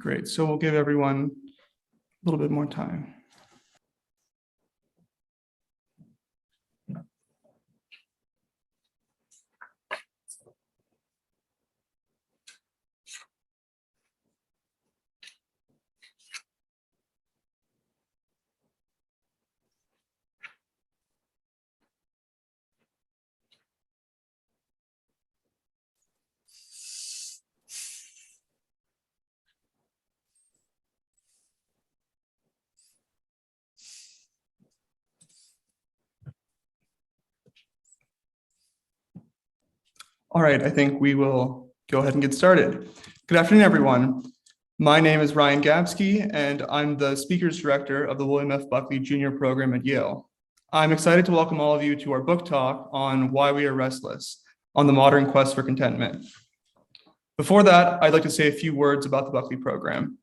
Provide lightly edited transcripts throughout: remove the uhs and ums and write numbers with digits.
Great. So we'll give everyone a little bit more time. All right, I think we will go ahead and get started. Good afternoon, everyone. My name is Ryan Gabsky, and I'm the Speakers Director of the William F. Buckley Jr. Program at Yale. I'm excited to welcome all of you to our book talk on Why We Are Restless, on the Modern Quest for Contentment. Before that, I'd like to say a few words about the Buckley Program.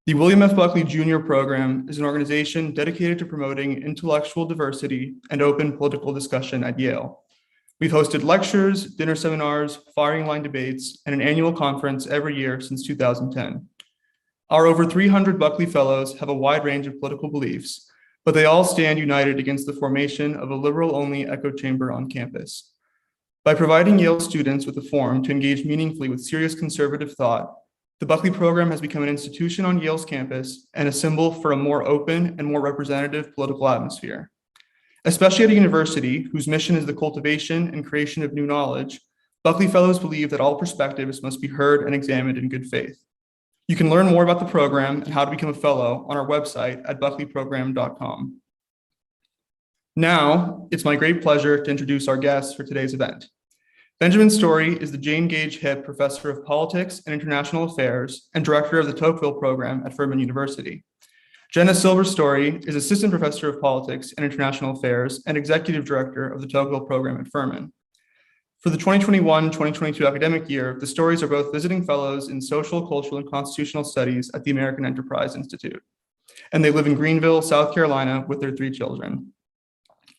The William F. Buckley Jr. Program is an organization dedicated to promoting intellectual diversity and open political discussion at Yale. We've hosted lectures, dinner seminars, firing line debates, and an annual conference every year since 2010. Our over 300 Buckley Fellows have a wide range of political beliefs, but they all stand united against the formation of a liberal-only echo chamber on campus. By providing Yale students with a forum to engage meaningfully with serious conservative thought, the Buckley Program has become an institution on Yale's campus and a symbol for a more open and more representative political atmosphere. Especially at a university whose mission is the cultivation and creation of new knowledge, Buckley Fellows believe that all perspectives must be heard and examined in good faith. You can learn more about the program and how to become a fellow on our website at buckleyprogram.com. Now, it's my great pleasure to introduce our guests for today's event. Benjamin Story is the Jane Gage Hipp Professor of Politics and International Affairs and Director of the Tocqueville Program at Furman University. Jenna Silver-Story is Assistant Professor of Politics and International Affairs and Executive Director of the Tocqueville Program at Furman. For the 2021-2022 academic year, the Stories are both visiting fellows in social, cultural, and constitutional studies at the American Enterprise Institute, and they live in Greenville, South Carolina, with their 3 children.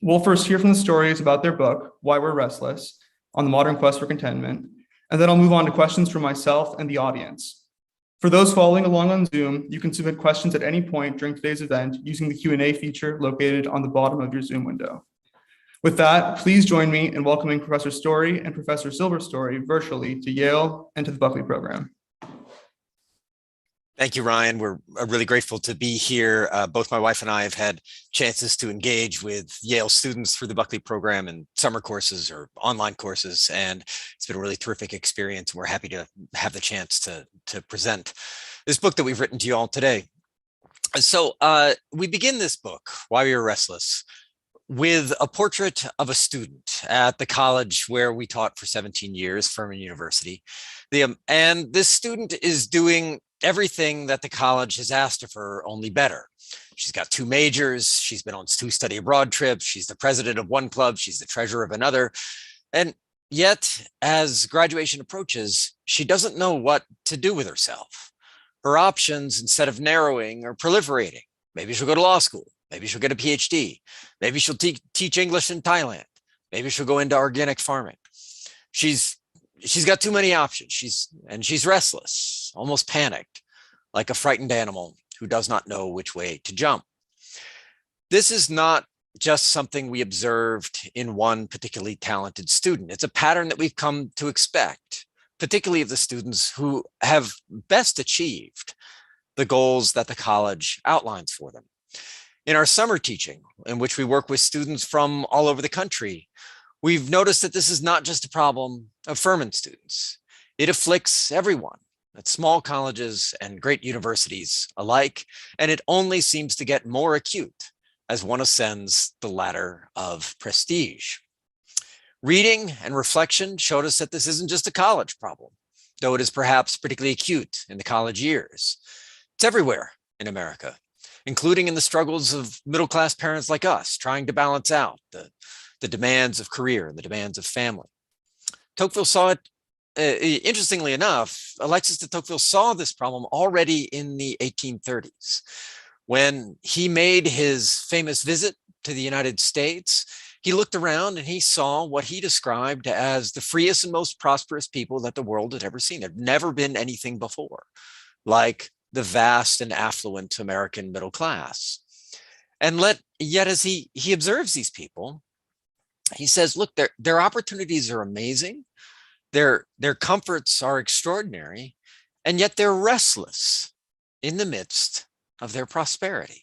We'll first hear from the Stories about their book, Why We're Restless, on the Modern Quest for Contentment, and then I'll move on to questions from myself and the audience. For those following along on Zoom, you can submit questions at any point during today's event using the Q&A feature located on the bottom of your Zoom window. With that, please join me in welcoming Professor Story and Professor Silver-Story virtually to Yale and to the Buckley Program. Thank you, Ryan. We're really grateful to be here. Both my wife and I have had chances to engage with Yale students through the Buckley Program in summer courses or online courses, and it's been a really terrific experience. We're happy to have the chance to present this book that we've written to you all today. So we begin this book, Why We Are Restless, with a portrait of a student at the college where we taught for 17 years, Furman University. And this student is doing everything that the college has asked of her, only better. She's got 2 majors. She's been on 2 study abroad trips. She's the president of one club. She's the treasurer of another. And yet, as graduation approaches, she doesn't know what to do with herself. Her options, instead of narrowing, are proliferating. Maybe she'll go to law school. Maybe she'll get a PhD. Maybe she'll teach English in Thailand. Maybe she'll go into organic farming. She's got too many options. She's restless, almost panicked, like a frightened animal who does not know which way to jump. This is not just something we observed in one particularly talented student. It's a pattern that we've come to expect, particularly of the students who have best achieved the goals that the college outlines for them. In our summer teaching, in which we work with students from all over the country, we've noticed that this is not just a problem of Furman students. It afflicts everyone at small colleges and great universities alike, and it only seems to get more acute as one ascends the ladder of prestige. Reading and reflection showed us that this isn't just a college problem, though it is perhaps particularly acute in the college years. It's everywhere in America, including in the struggles of middle-class parents like us, trying to balance out the demands of career and the demands of family. Tocqueville saw it, interestingly enough, Alexis de Tocqueville saw this problem already in the 1830s. When he made his famous visit to the United States, he looked around and he saw what he described as the freest and most prosperous people that the world had ever seen. There had never been anything before like the vast and affluent American middle class. And yet as he observes these people, he says, look, their opportunities are amazing. Their comforts are extraordinary, and yet they're restless in the midst of their prosperity.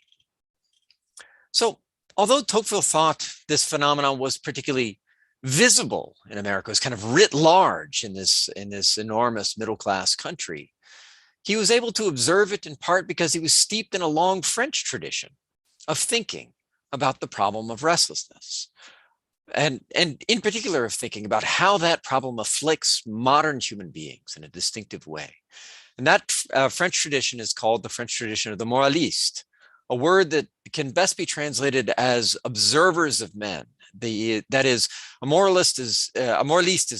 So although Tocqueville thought this phenomenon was particularly visible in America, it was kind of writ large in this enormous middle-class country, he was able to observe it in part because he was steeped in a long French tradition of thinking about the problem of restlessness. And in particular of thinking about how that problem afflicts modern human beings in a distinctive way. And that French tradition is called the French tradition of the Moralist, a word that can best be translated as observers of men. That is, a moralist is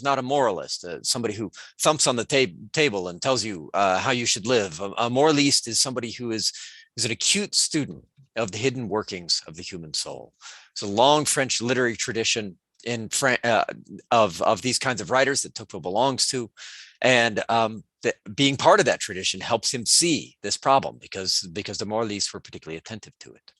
not a moralist, somebody who thumps on the table and tells you how you should live. A moralist is somebody who is an acute student of the hidden workings of the human soul. It's a long French literary tradition of these kinds of writers that Tocqueville belongs to, and being part of that tradition helps him see this problem because the moralists were particularly attentive to it.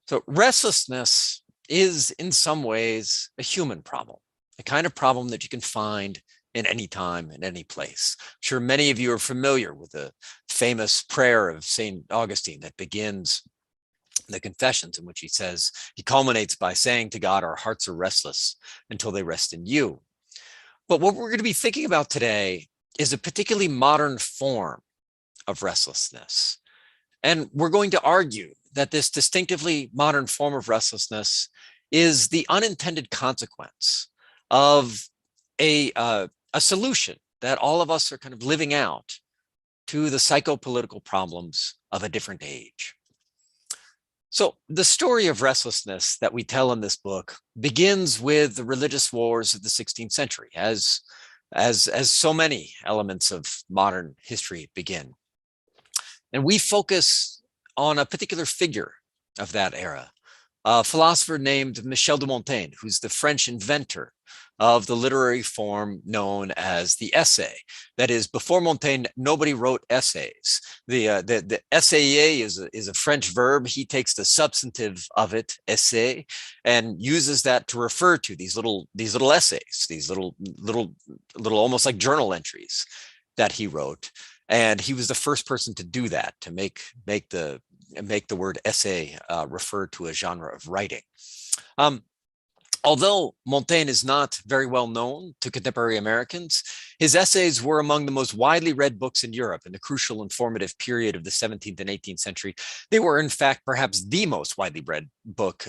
So restlessness is in some ways a human problem, a kind of problem that you can find in any time, in any place. I'm sure many of you are familiar with the famous prayer of St. Augustine that begins the Confessions, in which he culminates by saying to God, our hearts are restless until they rest in you. But what we're going to be thinking about today is a particularly modern form of restlessness. And we're going to argue that this distinctively modern form of restlessness is the unintended consequence of a solution that all of us are kind of living out to the psychopolitical problems of a different age. So the story of restlessness that we tell in this book begins with the religious wars of the 16th century, as so many elements of modern history begin. And we focus on a particular figure of that era, a philosopher named Michel de Montaigne, who's the French inventor of the literary form known as the essay. That is, before Montaigne, nobody wrote essays. The essayer is a French verb. He takes the substantive of it, essay, and uses that to refer to these little essays, these little almost like journal entries that he wrote. And he was the first person to do that, to make the word essay refer to a genre of writing. Although Montaigne is not very well known to contemporary Americans, his essays were among the most widely read books in Europe in the crucial and formative period of the 17th and 18th century. They were, in fact, perhaps the most widely read book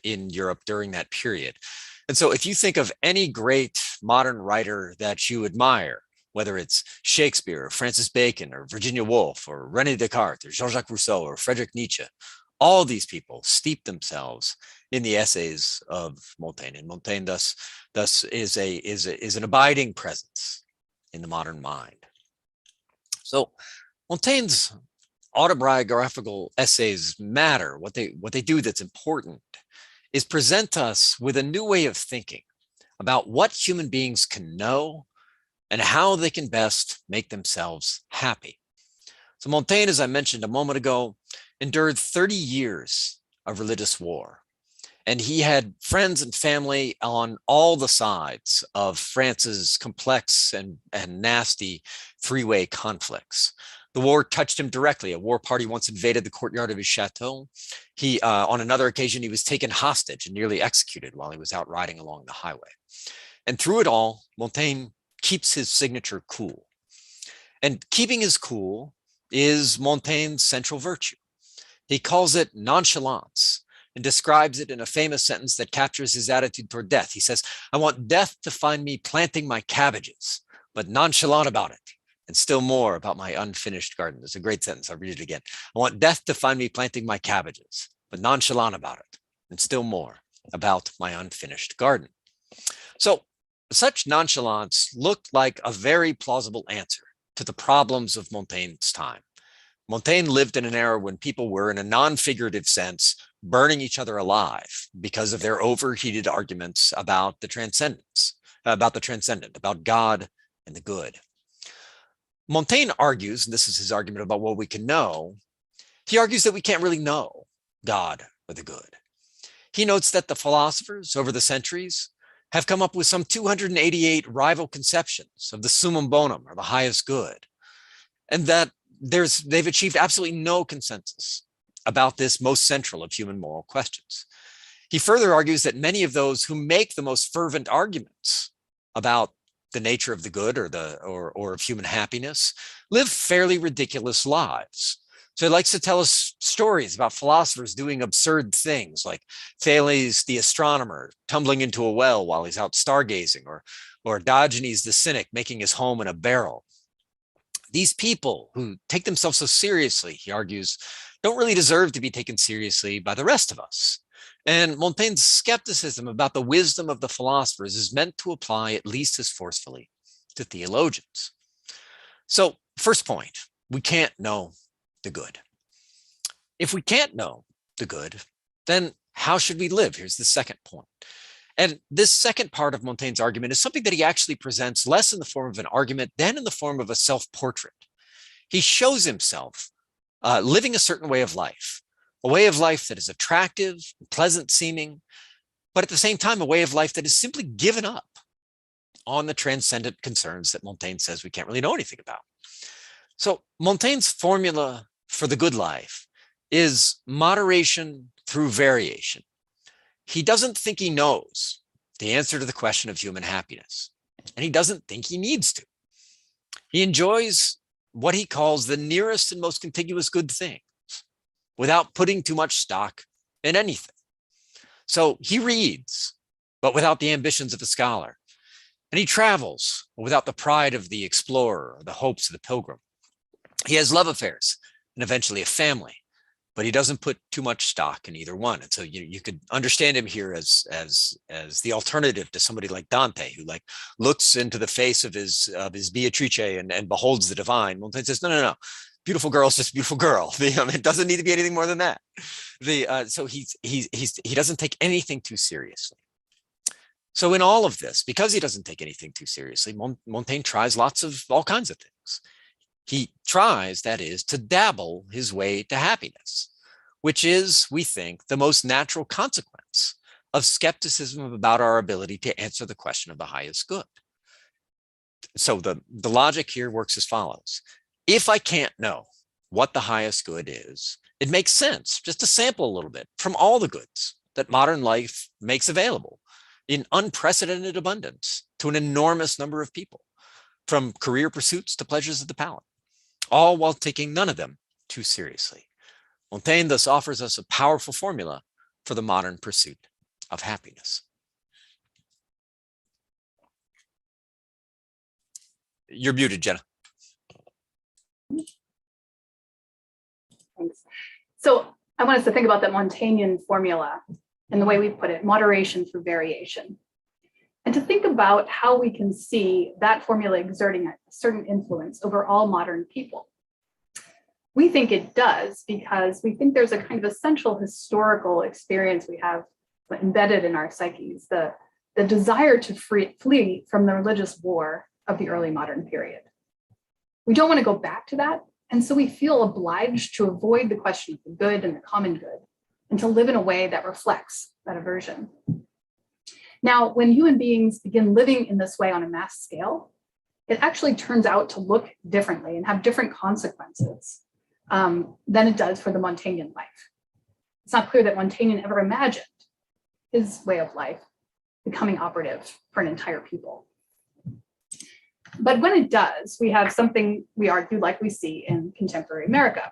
in Europe during that period. And so if you think of any great modern writer that you admire, whether it's Shakespeare, or Francis Bacon, or Virginia Woolf, or René Descartes, or Jean-Jacques Rousseau, or Friedrich Nietzsche, all these people steep themselves in the essays of Montaigne, and Montaigne thus is an abiding presence in the modern mind. So Montaigne's autobiographical essays matter. What they do that's important is present us with a new way of thinking about what human beings can know and how they can best make themselves happy. So Montaigne, as I mentioned a moment ago, endured 30 years of religious war. And he had friends and family on all the sides of France's complex and nasty three-way conflicts. The war touched him directly. A war party once invaded the courtyard of his chateau. On another occasion, he was taken hostage and nearly executed while he was out riding along the highway. And through it all, Montaigne keeps his signature cool. And keeping his cool is Montaigne's central virtue. He calls it nonchalance and describes it in a famous sentence that captures his attitude toward death. He says, I want death to find me planting my cabbages, but nonchalant about it, and still more about my unfinished garden. It's a great sentence. I'll read it again. I want death to find me planting my cabbages, but nonchalant about it, and still more about my unfinished garden. So such nonchalance looked like a very plausible answer to the problems of Montaigne's time. Montaigne lived in an era when people were, in a non-figurative sense, burning each other alive because of their overheated arguments about the transcendent, about God and the good. Montaigne argues, and this is his argument about what we can know, he argues that we can't really know God or the good. He notes that the philosophers over the centuries have come up with some 288 rival conceptions of the summum bonum, or the highest good, and that they've achieved absolutely no consensus about this most central of human moral questions. He further argues that many of those who make the most fervent arguments about the nature of the good or of human happiness live fairly ridiculous lives. So he likes to tell us stories about philosophers doing absurd things, like Thales the astronomer tumbling into a well while he's out stargazing, or Diogenes the cynic making his home in a barrel. These people who take themselves so seriously, he argues, don't really deserve to be taken seriously by the rest of us. And Montaigne's skepticism about the wisdom of the philosophers is meant to apply at least as forcefully to theologians. So, first point, we can't know the good. If we can't know the good, then how should we live? Here's the second point. And this second part of Montaigne's argument is something that he actually presents less in the form of an argument than in the form of a self-portrait. He shows himself living a certain way of life, a way of life that is attractive, pleasant seeming, but at the same time, a way of life that is simply given up on the transcendent concerns that Montaigne says we can't really know anything about. So Montaigne's formula for the good life is moderation through variation. He doesn't think he knows the answer to the question of human happiness, and he doesn't think he needs to. He enjoys what he calls the nearest and most contiguous good things without putting too much stock in anything. So he reads, but without the ambitions of a scholar. And he travels without the pride of the explorer or the hopes of the pilgrim. He has love affairs and eventually a family, but he doesn't put too much stock in either one. And so you could understand him here as the alternative to somebody like Dante, who like looks into the face of his Beatrice and beholds the divine. Montaigne says, no. Beautiful girl is just a beautiful girl. It doesn't need to be anything more than that. So he doesn't take anything too seriously. So in all of this, because he doesn't take anything too seriously, Montaigne tries all kinds of things. He tries, that is, to dabble his way to happiness, which is, we think, the most natural consequence of skepticism about our ability to answer the question of the highest good. So the logic here works as follows. If I can't know what the highest good is, it makes sense just to sample a little bit from all the goods that modern life makes available in unprecedented abundance to an enormous number of people, from career pursuits to pleasures of the palate, all while taking none of them too seriously. Montaigne thus offers us a powerful formula for the modern pursuit of happiness. You're muted, Jenna. Thanks. So I want us to think about that Montaignian formula and the way we put it, moderation through variation. And to think about how we can see that formula exerting a certain influence over all modern people. We think it does because we think there's a kind of essential historical experience we have embedded in our psyches, the desire to flee from the religious war of the early modern period. We don't want to go back to that, and so we feel obliged to avoid the question of the good and the common good and to live in a way that reflects that aversion. Now, when human beings begin living in this way on a mass scale, it actually turns out to look differently and have different consequences than it does for the Montaignian life. It's not clear that Montaigne ever imagined his way of life becoming operative for an entire people. But when it does, we have something we argue like we see in contemporary America.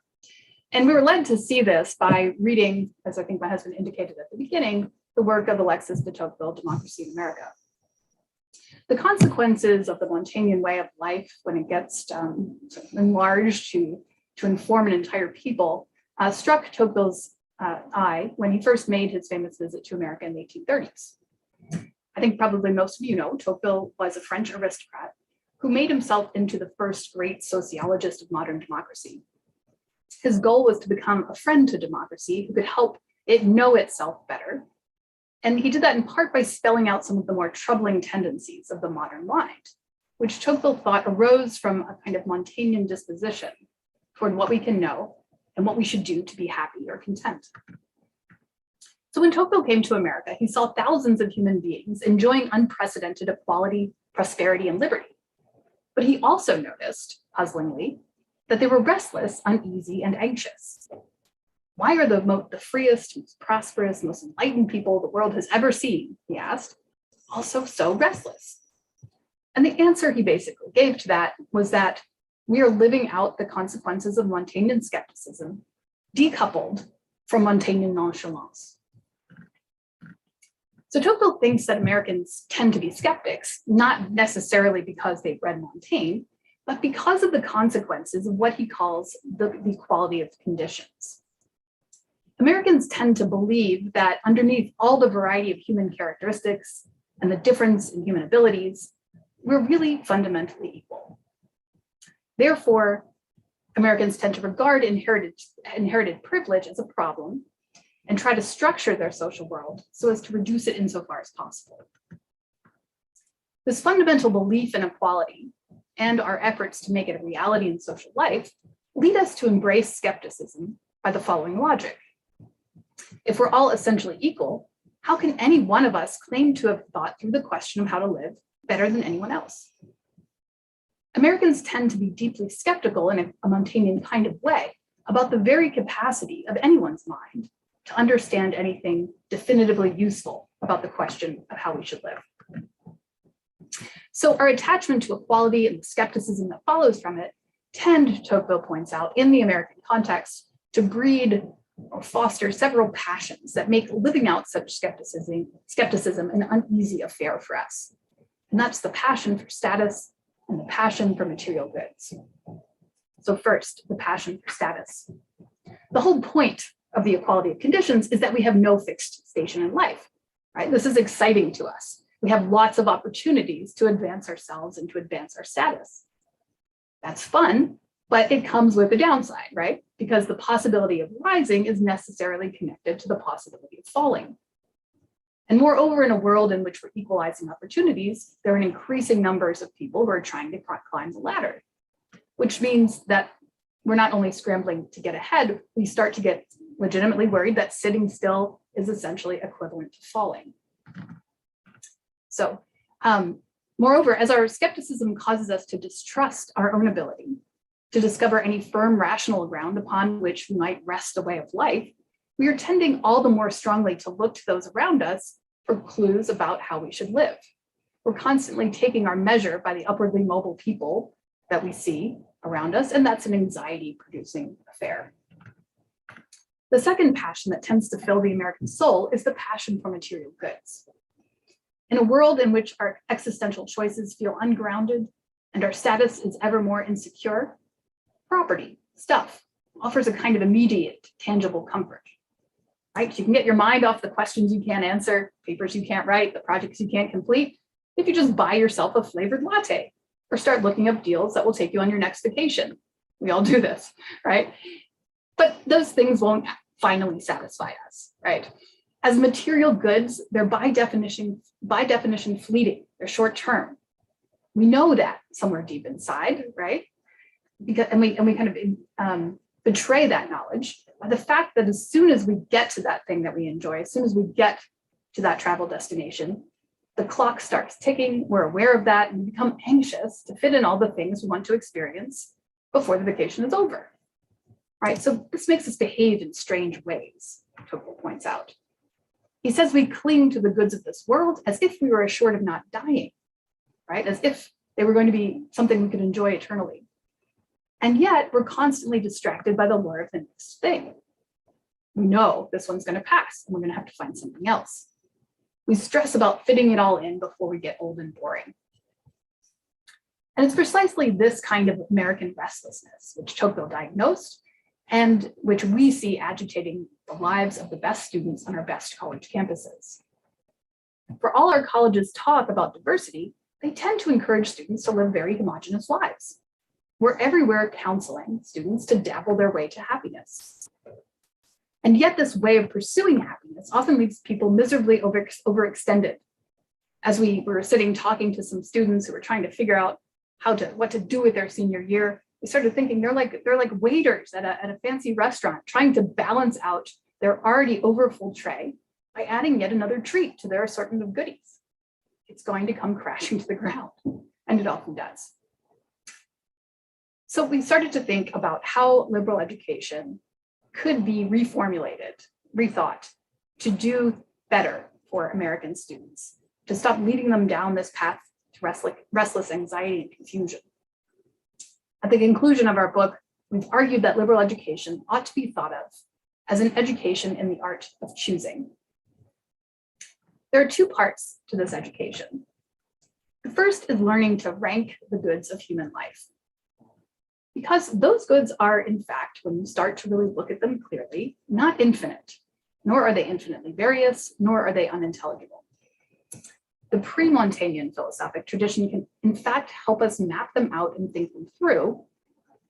And we were led to see this by reading, as I think my husband indicated at the beginning, the work of Alexis de Tocqueville, Democracy in America. The consequences of the Montaignian way of life when it gets enlarged to inform an entire people struck Tocqueville's eye when he first made his famous visit to America in the 1830s. I think probably most of you know Tocqueville was a French aristocrat who made himself into the first great sociologist of modern democracy. His goal was to become a friend to democracy who could help it know itself better. And he did that in part by spelling out some of the more troubling tendencies of the modern mind. which Tocqueville thought arose from a kind of Montaignian disposition toward what we can know and what we should do to be happy or content. So when Tocqueville came to America, he saw thousands of human beings enjoying unprecedented equality, prosperity, and liberty. But he also noticed, puzzlingly, that they were restless, uneasy, and anxious. Why are the freest, most prosperous, most enlightened people the world has ever seen, he asked, also so restless? And the answer he basically gave to that was that we are living out the consequences of Montaignian skepticism, decoupled from Montaignian nonchalance. So Tocqueville thinks that Americans tend to be skeptics, not necessarily because they've read Montaigne, but because of the consequences of what he calls the equality of conditions. Americans tend to believe that underneath all the variety of human characteristics and the difference in human abilities, we're really fundamentally equal. Therefore, Americans tend to regard inherited privilege as a problem and try to structure their social world so as to reduce it insofar as possible. This fundamental belief in equality and our efforts to make it a reality in social life lead us to embrace skepticism by the following logic. If we're all essentially equal, how can any one of us claim to have thought through the question of how to live better than anyone else? Americans tend to be deeply skeptical in a Montaignian kind of way about the very capacity of anyone's mind to understand anything definitively useful about the question of how we should live. So our attachment to equality and the skepticism that follows from it tend, Tocqueville points out, in the American context, to breed or foster several passions that make living out such skepticism an uneasy affair for us. And that's the passion for status and the passion for material goods. So first, the passion for status. The whole point of the equality of conditions is that we have no fixed station in life, right? This is exciting to us. We have lots of opportunities to advance ourselves and to advance our status. That's fun, but it comes with a downside, right? Because the possibility of rising is necessarily connected to the possibility of falling. And moreover, in a world in which we're equalizing opportunities, there are increasing numbers of people who are trying to climb the ladder, which means that we're not only scrambling to get ahead, we start to get legitimately worried that sitting still is essentially equivalent to falling. So, moreover, as our skepticism causes us to distrust our own ability to discover any firm rational ground upon which we might rest a way of life, we are tending all the more strongly to look to those around us for clues about how we should live. We're constantly taking our measure by the upwardly mobile people that we see around us, and that's an anxiety-producing affair. The second passion that tends to fill the American soul is the passion for material goods. In a world in which our existential choices feel ungrounded and our status is ever more insecure, property, stuff, offers a kind of immediate, tangible comfort, right? You can get your mind off the questions you can't answer, papers you can't write, the projects you can't complete, if you just buy yourself a flavored latte or start looking up deals that will take you on your next vacation. We all do this, right? But those things won't finally satisfy us, right? As material goods, they're by definition fleeting, they're short term. We know that somewhere deep inside, right? And we kind of betray that knowledge by the fact that as soon as we get to that thing that we enjoy, as soon as we get to that travel destination, the clock starts ticking, we're aware of that, and we become anxious to fit in all the things we want to experience before the vacation is over, right? So this makes us behave in strange ways, Tocqueville points out. He says we cling to the goods of this world as if we were assured of not dying, right? As if they were going to be something we could enjoy eternally. And yet we're constantly distracted by the lure of the next thing. We know this one's going to pass and we're going to have to find something else. We stress about fitting it all in before we get old and boring. And it's precisely this kind of American restlessness, which Tocqueville diagnosed, and which we see agitating the lives of the best students on our best college campuses. For all our colleges talk about diversity, they tend to encourage students to live very homogeneous lives. We're everywhere counseling students to dabble their way to happiness. And yet this way of pursuing happiness often leaves people miserably overextended. As we were sitting talking to some students who were trying to figure out what to do with their senior year. They started thinking they're like waiters at a fancy restaurant, trying to balance out their already overfull tray by adding yet another treat to their assortment of goodies. It's going to come crashing to the ground, and it often does. So we started to think about how liberal education could be reformulated, rethought, to do better for American students, to stop leading them down this path to restless anxiety and confusion. At the conclusion of our book, we've argued that liberal education ought to be thought of as an education in the art of choosing. There are two parts to this education. The first is learning to rank the goods of human life. Because those goods are, in fact, when you start to really look at them clearly, not infinite, nor are they infinitely various, nor are they unintelligible. The pre-Montaignian philosophic tradition can, in fact, help us map them out and think them through,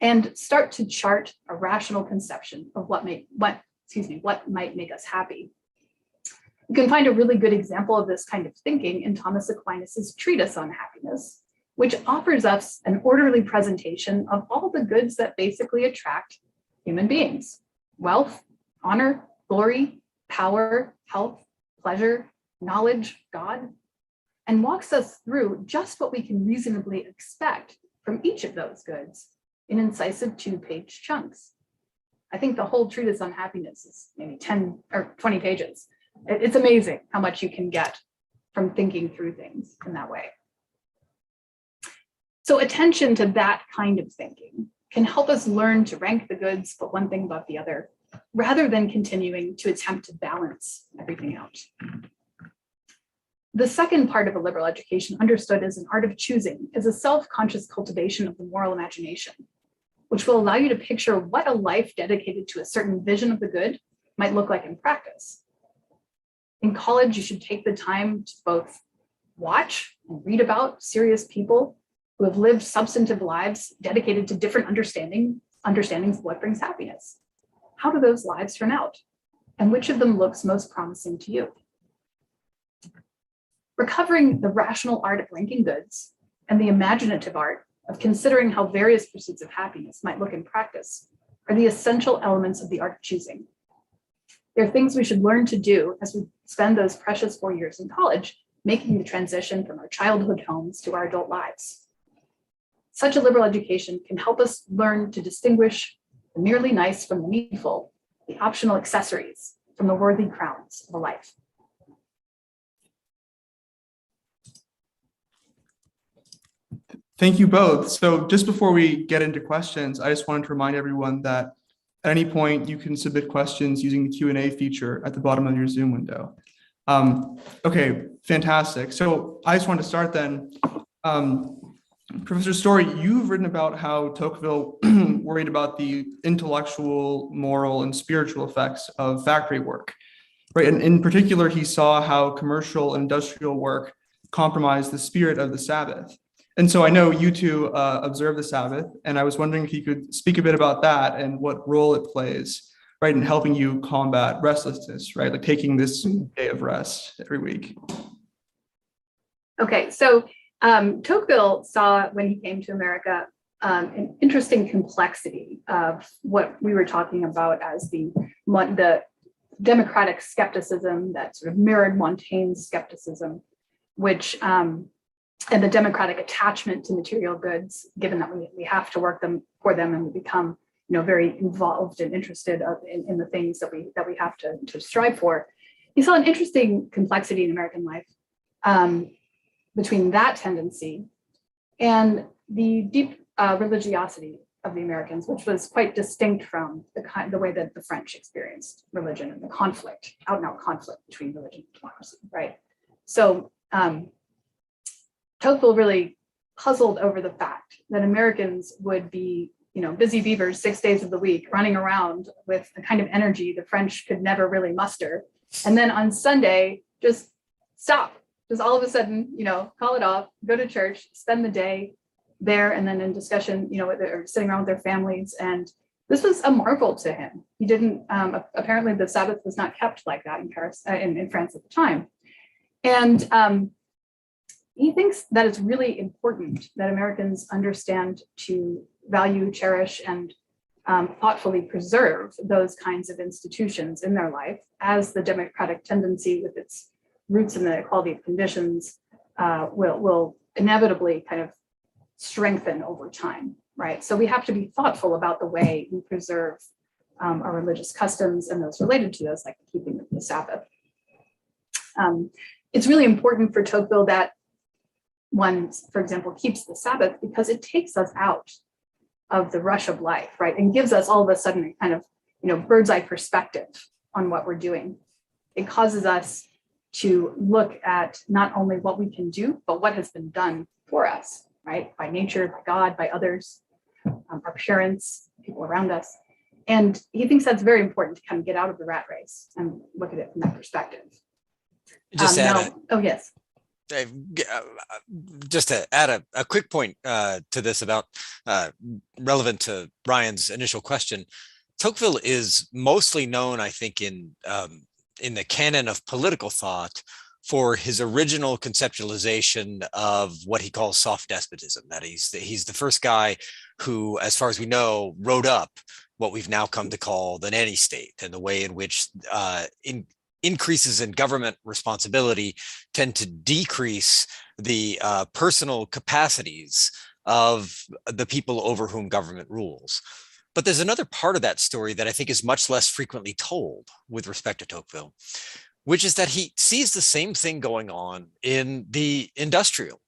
and start to chart a rational conception of what might make us happy. You can find a really good example of this kind of thinking in Thomas Aquinas's treatise on happiness, which offers us an orderly presentation of all the goods that basically attract human beings: wealth, honor, glory, power, health, pleasure, knowledge, God, and walks us through just what we can reasonably expect from each of those goods in incisive 2-page chunks. I think the whole treatise on happiness is maybe 10 or 20 pages. It's amazing how much you can get from thinking through things in that way. So attention to that kind of thinking can help us learn to rank the goods, put one thing above the other, rather than continuing to attempt to balance everything out. The second part of a liberal education, understood as an art of choosing, is a self-conscious cultivation of the moral imagination, which will allow you to picture what a life dedicated to a certain vision of the good might look like in practice. In college, you should take the time to both watch and read about serious people who have lived substantive lives dedicated to different understandings of what brings happiness. How do those lives turn out? And which of them looks most promising to you? Recovering the rational art of ranking goods and the imaginative art of considering how various pursuits of happiness might look in practice are the essential elements of the art of choosing. They're things we should learn to do as we spend those precious 4 years in college, making the transition from our childhood homes to our adult lives. Such a liberal education can help us learn to distinguish the merely nice from the needful, the optional accessories from the worthy crowns of a life. Thank you both. So just before we get into questions, I just wanted to remind everyone that at any point you can submit questions using the Q&A feature at the bottom of your Zoom window. Okay, fantastic. So I just want to start then. Professor Story, you've written about how Tocqueville worried about the intellectual, moral, and spiritual effects of factory work, right? And in particular, he saw how commercial and industrial work compromised the spirit of the Sabbath. And so I know you two observe the Sabbath, and I was wondering if you could speak a bit about that and what role it plays, right, in helping you combat restlessness, right, like taking this day of rest every week. Okay, so Tocqueville saw, when he came to America, an interesting complexity of what we were talking about as the democratic skepticism that sort of mirrored Montaigne's skepticism, which and the democratic attachment to material goods, given that we have to work for them and we become, very involved and interested in the things that we have to strive for. He saw an interesting complexity in American life between that tendency and the deep religiosity of the Americans, which was quite distinct from the way that the French experienced religion and the conflict, out and out conflict between religion and democracy, right? So Tocqueville really puzzled over the fact that Americans would be, busy beavers 6 days of the week, running around with a kind of energy the French could never really muster. And then on Sunday, just stop, just all of a sudden, call it off, go to church, spend the day there, and then in discussion, or sitting around with their families. And this was a marvel to him. He didn't, apparently the Sabbath was not kept like that in Paris, in France at the time. And he thinks that it's really important that Americans understand to value, cherish, and thoughtfully preserve those kinds of institutions in their life, as the democratic tendency with its roots in the equality of conditions will inevitably kind of strengthen over time, right? So we have to be thoughtful about the way we preserve our religious customs and those related to those, like the keeping of the Sabbath. It's really important for Tocqueville that one, for example, keeps the Sabbath because it takes us out of the rush of life, right? And gives us all of a sudden a kind of, bird's eye perspective on what we're doing. It causes us to look at not only what we can do, but what has been done for us, right? By nature, by God, by others, our parents, people around us. And he thinks that's very important to kind of get out of the rat race and look at it from that perspective. Just add oh, yes. Just to add a quick point to this about relevant to Ryan's initial question, Tocqueville is mostly known, I think, in the canon of political thought for his original conceptualization of what he calls soft despotism. That he's the first guy who, as far as we know, wrote up what we've now come to call the nanny state, and the way in which increases in government responsibility tend to decrease the personal capacities of the people over whom government rules. But there's another part of that story that I think is much less frequently told with respect to Tocqueville, which is that he sees the same thing going on in the industrial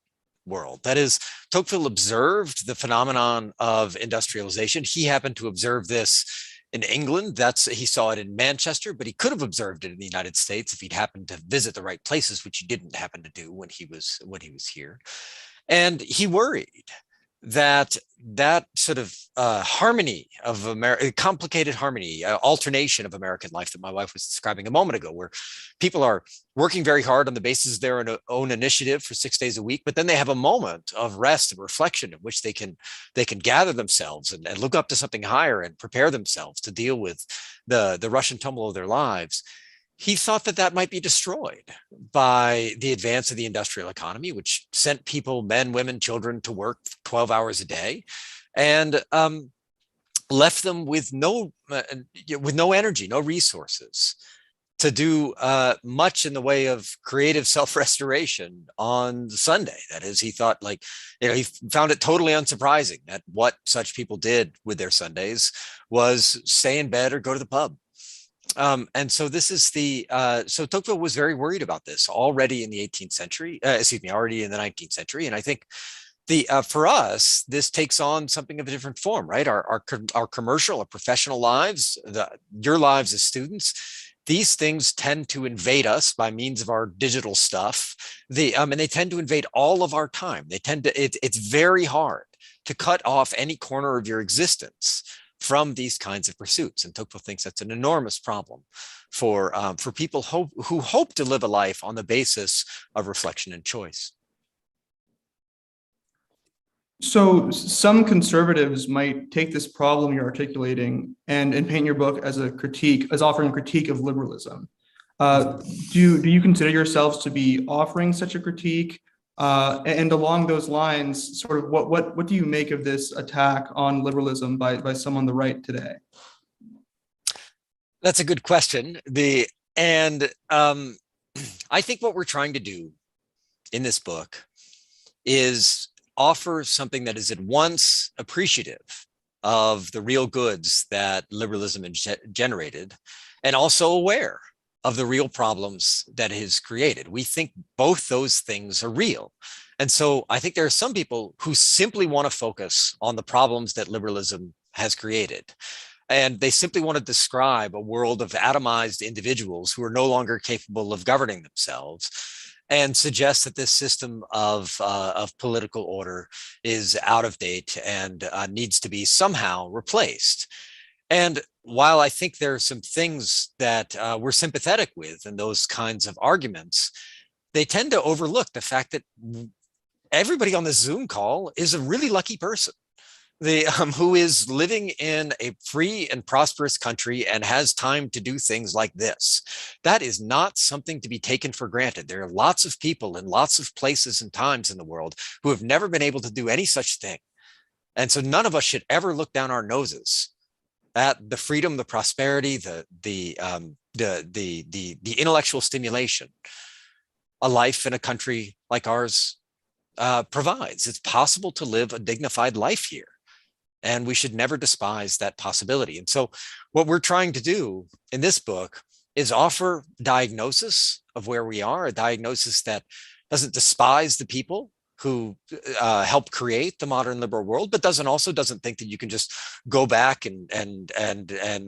world. That is, Tocqueville observed the phenomenon of industrialization. He happened to observe this in England. He saw it in Manchester, but he could have observed it in the United States if he'd happened to visit the right places, which he didn't happen to do when he was here. And he worried that sort of harmony of complicated harmony, alternation of American life that my wife was describing a moment ago, where people are working very hard on the basis of their own initiative for 6 days a week, but then they have a moment of rest and reflection in which they can gather themselves and look up to something higher and prepare themselves to deal with the rush and tumble of their lives. He thought that might be destroyed by the advance of the industrial economy, which sent people, men, women, children, to work 12 hours a day, and left them with no energy, no resources to do much in the way of creative self-restoration on Sunday. That is, he thought, he found it totally unsurprising that what such people did with their Sundays was stay in bed or go to the pub. And so this is so Tocqueville was very worried about this already in the 18th century, already in the 19th century. And I think for us, this takes on something of a different form, right? Our commercial or professional lives, your lives as students, these things tend to invade us by means of our digital stuff. And they tend to invade all of our time. It's very hard to cut off any corner of your existence from these kinds of pursuits. And Tocqueville thinks that's an enormous problem for people who hope to live a life on the basis of reflection and choice. So some conservatives might take this problem you're articulating and paint your book as offering a critique of liberalism. Do you consider yourselves to be offering such a critique? And along those lines, sort of what do you make of this attack on liberalism by some on the right today? That's a good question. I think what we're trying to do in this book is offer something that is at once appreciative of the real goods that liberalism generated, and also aware of the real problems that it has created. We think both those things are real. And so I think there are some people who simply want to focus on the problems that liberalism has created. And they simply want to describe a world of atomized individuals who are no longer capable of governing themselves, and suggest that this system of political order is out of date and needs to be somehow replaced. And while I think there are some things that we're sympathetic with in those kinds of arguments, they tend to overlook the fact that everybody on this Zoom call is a really lucky person. who is living in a free and prosperous country and has time to do things like this. That is not something to be taken for granted. There are lots of people in lots of places and times in the world who have never been able to do any such thing. And so none of us should ever look down our noses at the freedom, the prosperity, the intellectual stimulation a life in a country like ours provides. It's possible to live a dignified life here, and we should never despise that possibility. And so what we're trying to do in this book is offer diagnosis of where we are, a diagnosis that doesn't despise the people who help create the modern liberal world, but doesn't think that you can just go back and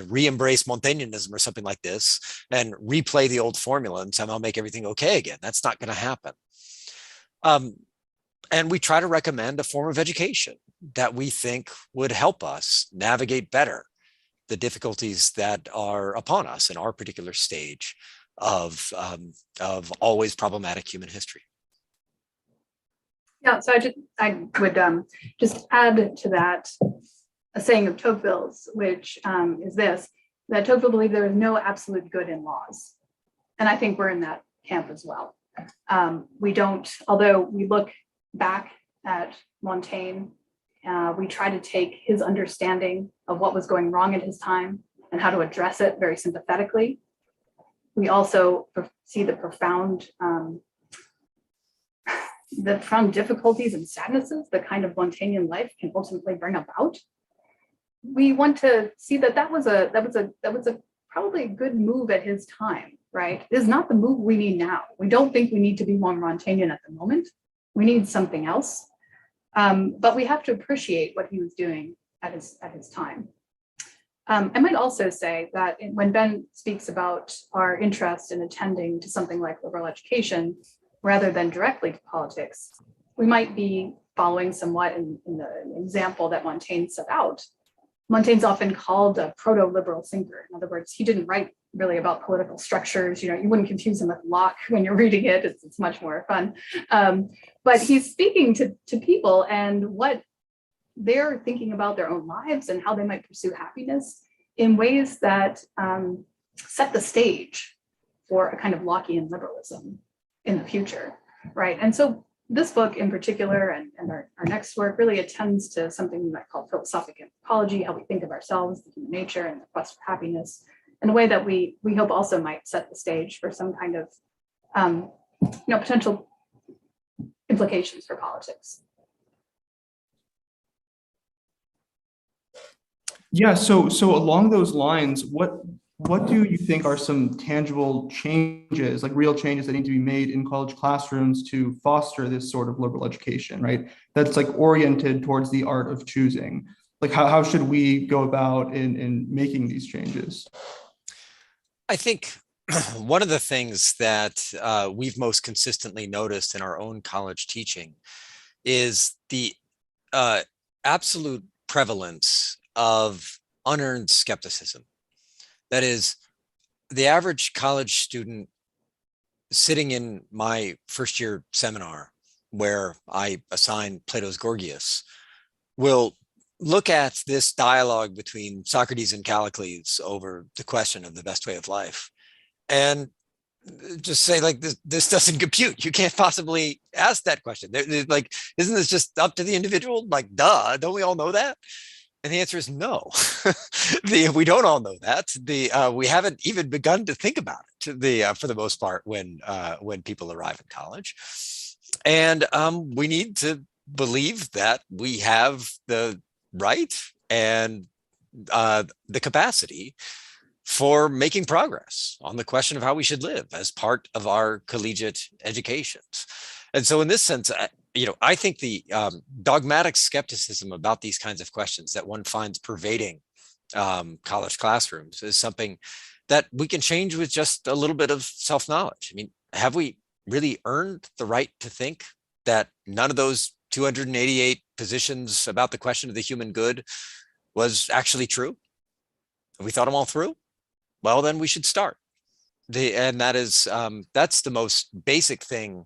re-embrace Montaignism or something like this and replay the old formula and somehow make everything okay again. That's not going to happen. And we try to recommend a form of education that we think would help us navigate better the difficulties that are upon us in our particular stage of always problematic human history. Yeah, so I would just add to that a saying of Tocqueville's, which is this, that Tocqueville believed there is no absolute good in laws. And I think we're in that camp as well. We don't, although we look back at Montaigne, we try to take his understanding of what was going wrong at his time and how to address it very sympathetically. We also see the profound difficulties and sadnesses the kind of Montaignian life can ultimately bring about. We want to see that was a probably a good move at his time, right? It is not the move we need now. We don't think we need to be more Montaignian at the moment. We need something else. But we have to appreciate what he was doing at his time. I might also say that when Ben speaks about our interest in attending to something like liberal education, rather than directly to politics, we might be following somewhat in the example that Montaigne set out. Montaigne's often called a proto-liberal thinker. In other words, he didn't write really about political structures. You wouldn't confuse him with Locke when you're reading it. It's much more fun. But he's speaking to people and what they're thinking about their own lives and how they might pursue happiness in ways that set the stage for a kind of Lockean liberalism in the future, right? And so this book in particular and our next work really attends to something we might call philosophic anthropology, how we think of ourselves, the human nature, and the quest for happiness, in a way that we hope also might set the stage for some kind of potential implications for politics. Yeah, so along those lines, what do you think are some tangible changes, like real changes that need to be made in college classrooms to foster this sort of liberal education, right? That's like oriented towards the art of choosing. Like how should we go about in making these changes? I think one of the things that we've most consistently noticed in our own college teaching is the absolute prevalence of unearned skepticism. That is, the average college student sitting in my first year seminar, where I assign Plato's Gorgias, will look at this dialogue between Socrates and Callicles over the question of the best way of life and just say, like, this doesn't compute. You can't possibly ask that question. Like, isn't this just up to the individual? Like, duh, don't we all know that? And the answer is no. We don't all know that. We haven't even begun to think about it for the most part when people arrive in college. And we need to believe that we have the right and the capacity for making progress on the question of how we should live as part of our collegiate educations. And so in this sense, I think the dogmatic skepticism about these kinds of questions that one finds pervading college classrooms is something that we can change with just a little bit of self-knowledge. I mean, have we really earned the right to think that none of those 288 positions about the question of the human good was actually true? Have we thought them all through? Well, then we should start. And that is that's the most basic thing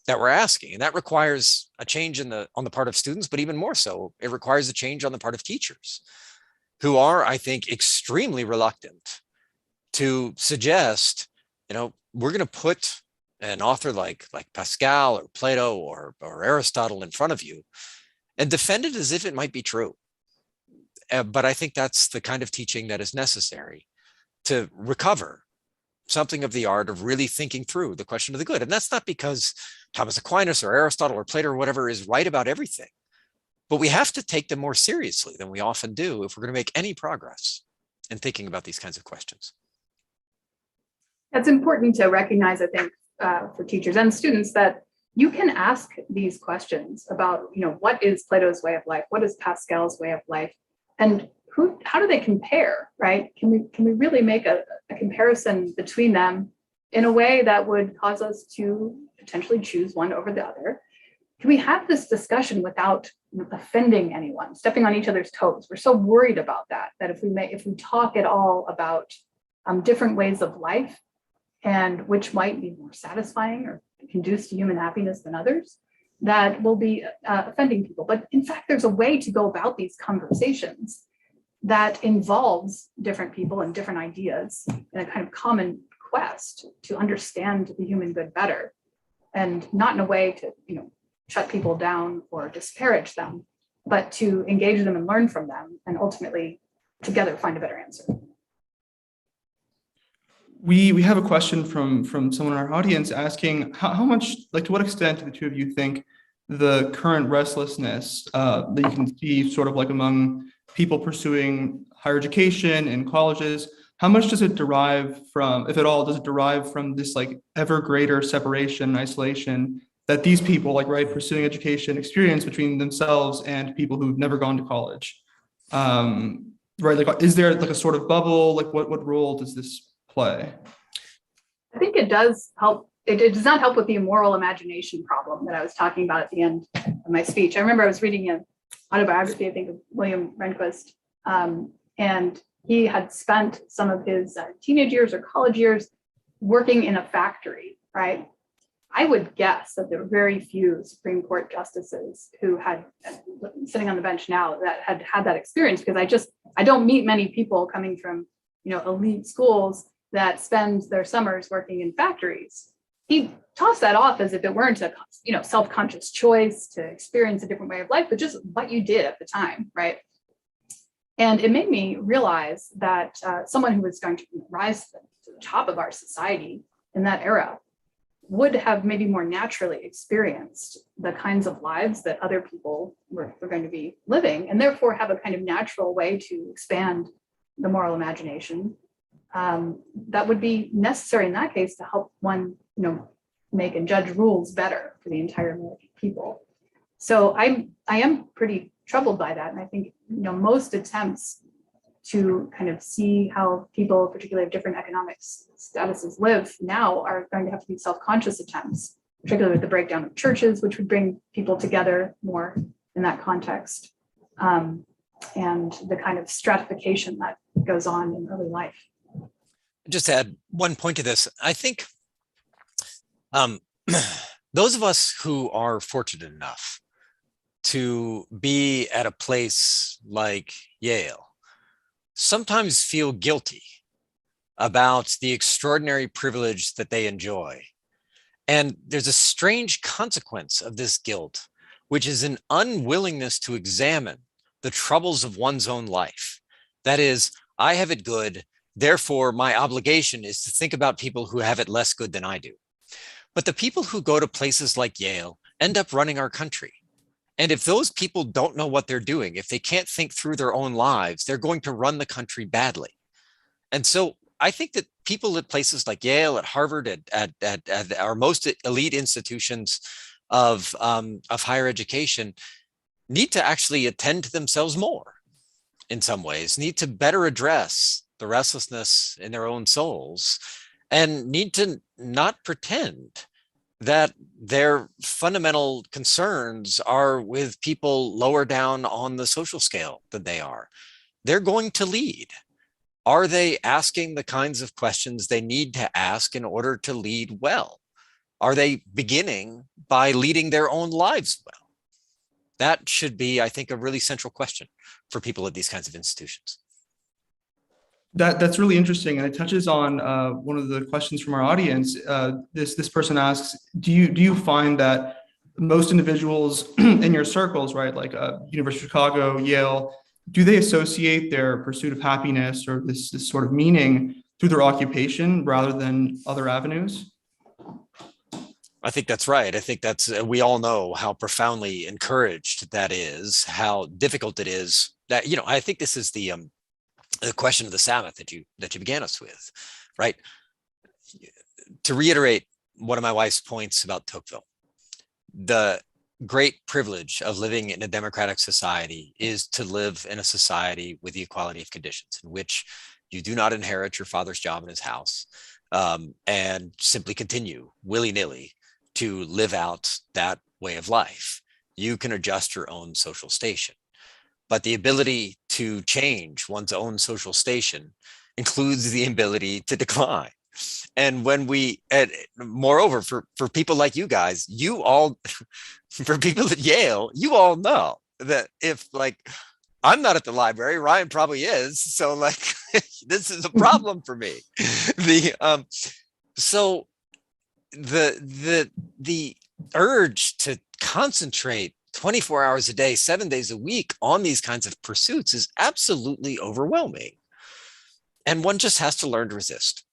that we're asking. And that requires a change on the part of students, but even more so, it requires a change on the part of teachers who are, I think, extremely reluctant to suggest, we're going to put an author like Pascal or Plato or Aristotle in front of you and defend it as if it might be true. But I think that's the kind of teaching that is necessary to recover something of the art of really thinking through the question of the good. And that's not because Thomas Aquinas or Aristotle or Plato or whatever is right about everything, but we have to take them more seriously than we often do if we're going to make any progress in thinking about these kinds of questions. It's important to recognize, I think, for teachers and students that you can ask these questions about, what is Plato's way of life? What is Pascal's way of life? And how do they compare, right? Can we really make a comparison between them in a way that would cause us to potentially choose one over the other? Can we have this discussion without offending anyone, stepping on each other's toes? We're so worried about that if we talk at all about different ways of life and which might be more satisfying or conduce to human happiness than others, that will be offending people. But in fact, there's a way to go about these conversations that involves different people and different ideas in a kind of common quest to understand the human good better, and not in a way to, shut people down or disparage them, but to engage them and learn from them and ultimately together find a better answer. We have a question from someone in our audience asking how much, to what extent do the two of you think the current restlessness that you can see sort of among people pursuing higher education in colleges, how much does it derive from, if at all, does it derive from this ever greater separation and isolation that these people pursuing education experience between themselves and people who've never gone to college? Is there a sort of bubble? What role does this play? I think it does help. It does not help with the immoral imagination problem that I was talking about at the end of my speech. I remember I was reading an autobiography, I think, of William Rehnquist, and he had spent some of his teenage years or college years working in a factory, right? I would guess that there were very few Supreme Court justices who had, sitting on the bench now, that had that experience, because I don't meet many people coming from, elite schools that spend their summers working in factories. He tossed that off as if it weren't a, self-conscious choice to experience a different way of life, but just what you did at the time, right? And it made me realize that someone who was going to rise to the top of our society in that era would have maybe more naturally experienced the kinds of lives that other people were going to be living, and therefore have a kind of natural way to expand the moral imagination that would be necessary in that case to help one, make and judge rules better for the entire American people. So I am pretty troubled by that, and I think most attempts to kind of see how people, particularly of different economic statuses, live now are going to have to be self-conscious attempts, particularly with the breakdown of churches, which would bring people together more in that context, and the kind of stratification that goes on in early life. Just to add one point to this, I think those of us who are fortunate enough to be at a place like Yale sometimes feel guilty about the extraordinary privilege that they enjoy. And there's a strange consequence of this guilt, which is an unwillingness to examine the troubles of one's own life. That is, I have it good, therefore my obligation is to think about people who have it less good than I do. But the people who go to places like Yale end up running our country. And if those people don't know what they're doing, if they can't think through their own lives, they're going to run the country badly. And so I think that people at places like Yale, at Harvard, at our most elite institutions of higher education need to actually attend to themselves more in some ways, need to better address the restlessness in their own souls, and need to not pretend that their fundamental concerns are with people lower down on the social scale than they are. They're going to lead. Are they asking the kinds of questions they need to ask in order to lead well? Are they beginning by leading their own lives well? That should be, I think, a really central question for people at these kinds of institutions. That's really interesting, and it touches on one of the questions from our audience. This person asks, do you find that most individuals in your circles, right, like University of Chicago, Yale, do they associate their pursuit of happiness or this sort of meaning through their occupation rather than other avenues? I think that's right. I think that's, we all know how profoundly encouraged that is, how difficult it is. That, I think this is the question of the Sabbath that you began us with, right? To reiterate one of my wife's points about Tocqueville, the great privilege of living in a democratic society is to live in a society with the equality of conditions, in which you do not inherit your father's job in his house and simply continue willy-nilly to live out that way of life. You can adjust your own social station. But the ability to change one's own social station includes the ability to decline. And when moreover, for people like you guys, you all, for people at Yale, you all know that if, like, I'm not at the library, Ryan probably is. So, like, this is a problem for me. So the urge to concentrate 24 hours a day, 7 days a week on these kinds of pursuits is absolutely overwhelming. And one just has to learn to resist.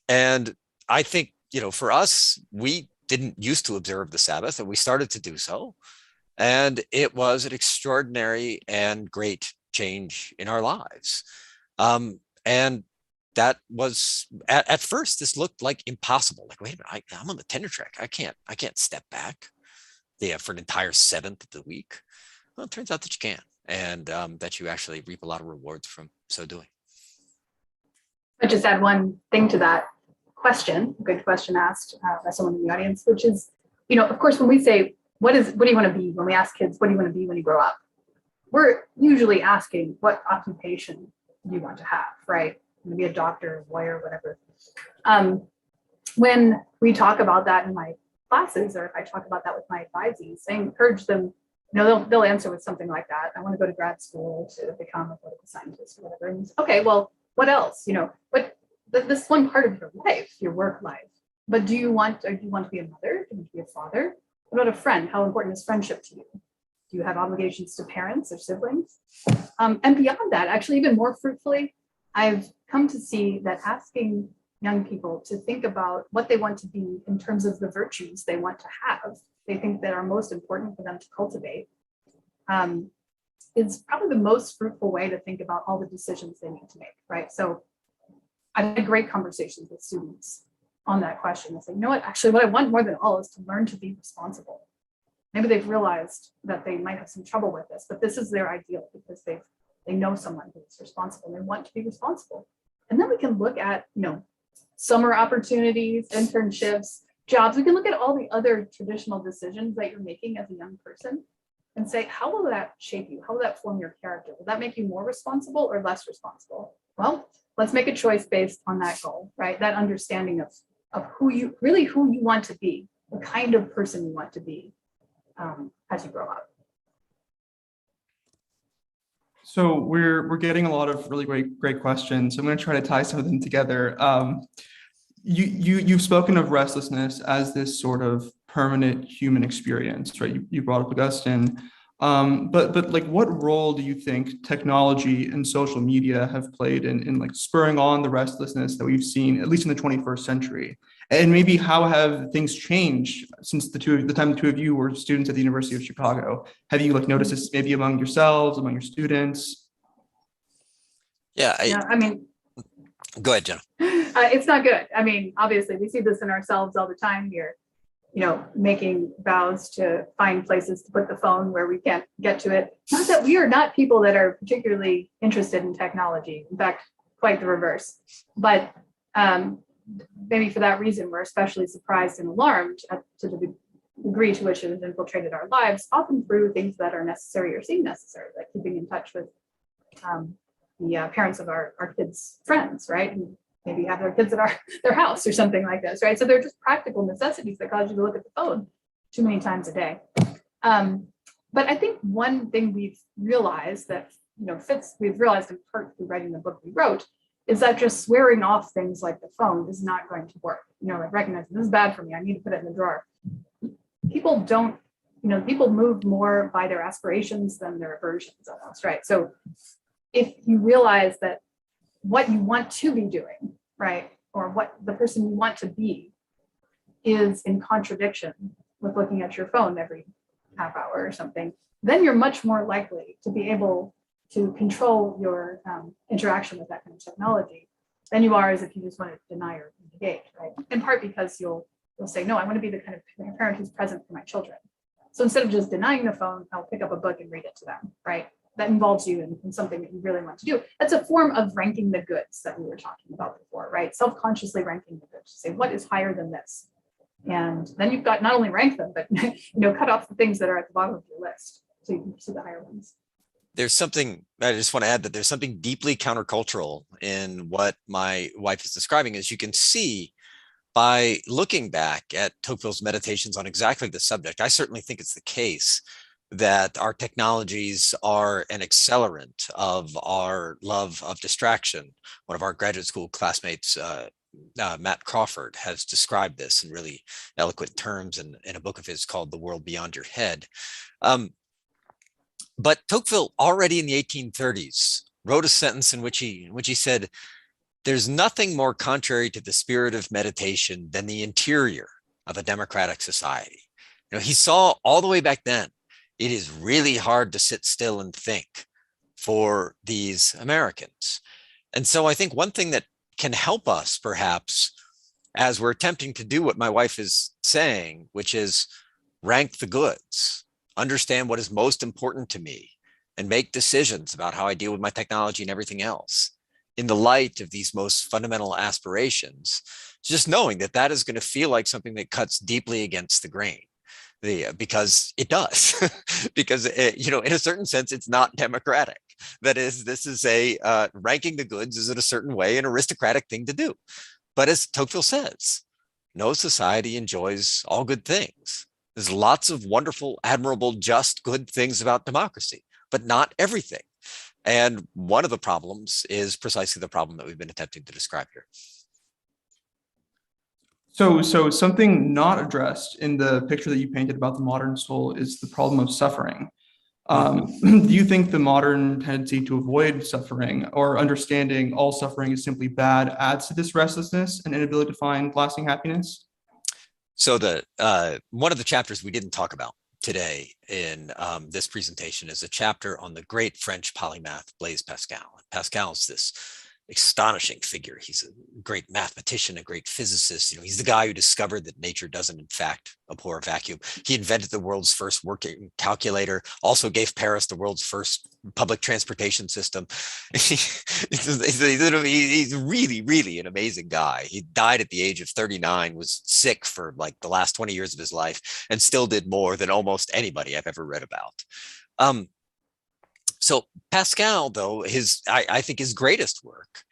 And I think, for us, we didn't used to observe the Sabbath, and we started to do so. And it was an extraordinary and great change in our lives. And that was, at first, this looked like impossible. Like, wait a minute, I'm on the tenure track. I can't step back for an entire seventh of the week. Well, it turns out that you can, and that you actually reap a lot of rewards from so doing. I'll just add one thing to that question, a good question asked by someone in the audience, which is, of course, when we say, what do you want to be? When we ask kids, what do you want to be when you grow up? We're usually asking, what occupation do you want to have, right? Maybe a doctor, a lawyer, whatever. When we talk about that in my classes, or if I talk about that with my advisees, I encourage them, they'll answer with something like that. I want to go to grad school to become a political scientist or whatever. And okay, well, what else? This one part of your life, your work life. But do you want to be a mother? Do you want to be a father? What about a friend? How important is friendship to you? Do you have obligations to parents or siblings? And beyond that, actually, even more fruitfully, I've come to see that asking young people to think about what they want to be in terms of the virtues they want to have, they think that are most important for them to cultivate, is probably the most fruitful way to think about all the decisions they need to make, right? So I've had great conversations with students on that question. They say, actually, what I want more than all is to learn to be responsible. Maybe they've realized that they might have some trouble with this, but this is their ideal because they know someone who's responsible and they want to be responsible. And then we can look at, summer opportunities, internships, jobs. We can look at all the other traditional decisions that you're making as a young person and say, how will that shape you? How will that form your character? Will that make you more responsible or less responsible? Well, let's make a choice based on that goal, right? That understanding of who you want to be, the kind of person you want to be as you grow up. So we're getting a lot of really great questions. I'm going to try to tie some of them together. You've spoken of restlessness as this sort of permanent human experience, right? You brought up Augustine, but like, what role do you think technology and social media have played in like spurring on the restlessness that we've seen, at least in the 21st century? And maybe how have things changed since the time the two of you were students at the University of Chicago? Have you like noticed this maybe among yourselves, among your students? Yeah, I mean, go ahead, Jenna. It's not good. I mean, obviously, we see this in ourselves all the time here, making vows to find places to put the phone where we can't get to it. Not that we are not people that are particularly interested in technology. In fact, quite the reverse. But maybe for that reason, we're especially surprised and alarmed to the degree to which it has infiltrated our lives, often through things that are necessary or seem necessary, like keeping in touch with the parents of our kids' friends, right? And maybe have their kids at their house or something like this, right? So they're just practical necessities that cause you to look at the phone too many times a day. But I think one thing we've realized that, we've realized in part through writing the book we wrote, is that just swearing off things like the phone is not going to work. Like recognizing this is bad for me, I need to put it in the drawer. People don't, people move more by their aspirations than their aversions almost, right? So if you realize that what you want to be doing, right, or what the person you want to be is in contradiction with looking at your phone every half hour or something, then you're much more likely to be able to control your interaction with that kind of technology than you are as if you just want to deny or negate, right? In part because you'll say, no, I want to be the kind of parent who's present for my children. So instead of just denying the phone, I'll pick up a book and read it to them, right? That involves you in something that you really want to do. That's a form of ranking the goods that we were talking about before, right? Self-consciously ranking the goods. Say, what is higher than this? And then you've got not only rank them, but cut off the things that are at the bottom of your list so you can see the higher ones. There's something, I just want to add that there's something deeply countercultural in what my wife is describing. As you can see by looking back at Tocqueville's meditations on exactly the subject, I certainly think it's the case that our technologies are an accelerant of our love of distraction. One of our graduate school classmates, Matt Crawford, has described this in really eloquent terms in a book of his called The World Beyond Your Head. But Tocqueville already in the 1830s wrote a sentence in which he said, "There's nothing more contrary to the spirit of meditation than the interior of a democratic society." He saw all the way back then, it is really hard to sit still and think for these Americans. And so I think one thing that can help us perhaps as we're attempting to do what my wife is saying, which is rank the goods, understand what is most important to me, and make decisions about how I deal with my technology and everything else in the light of these most fundamental aspirations, just knowing that that is going to feel like something that cuts deeply against the grain. Because it does, because in a certain sense, it's not democratic. That is, this is ranking the goods is in a certain way an aristocratic thing to do. But as Tocqueville says, no society enjoys all good things. There's lots of wonderful, admirable, just, good things about democracy, but not everything. And one of the problems is precisely the problem that we've been attempting to describe here. So something not addressed in the picture that you painted about the modern soul is the problem of suffering. Do you think the modern tendency to avoid suffering or understanding all suffering is simply bad adds to this restlessness and inability to find lasting happiness? So one of the chapters we didn't talk about today in this presentation is a chapter on the great French polymath Blaise Pascal. Pascal's this astonishing figure. He's a great mathematician, a great physicist. He's the guy who discovered that nature doesn't, in fact, abhor a vacuum. He invented the world's first working calculator, also gave Paris the world's first public transportation system. He's really, really an amazing guy. He died at the age of 39, was sick for like the last 20 years of his life, and still did more than almost anybody I've ever read about. So Pascal, though, I think his greatest work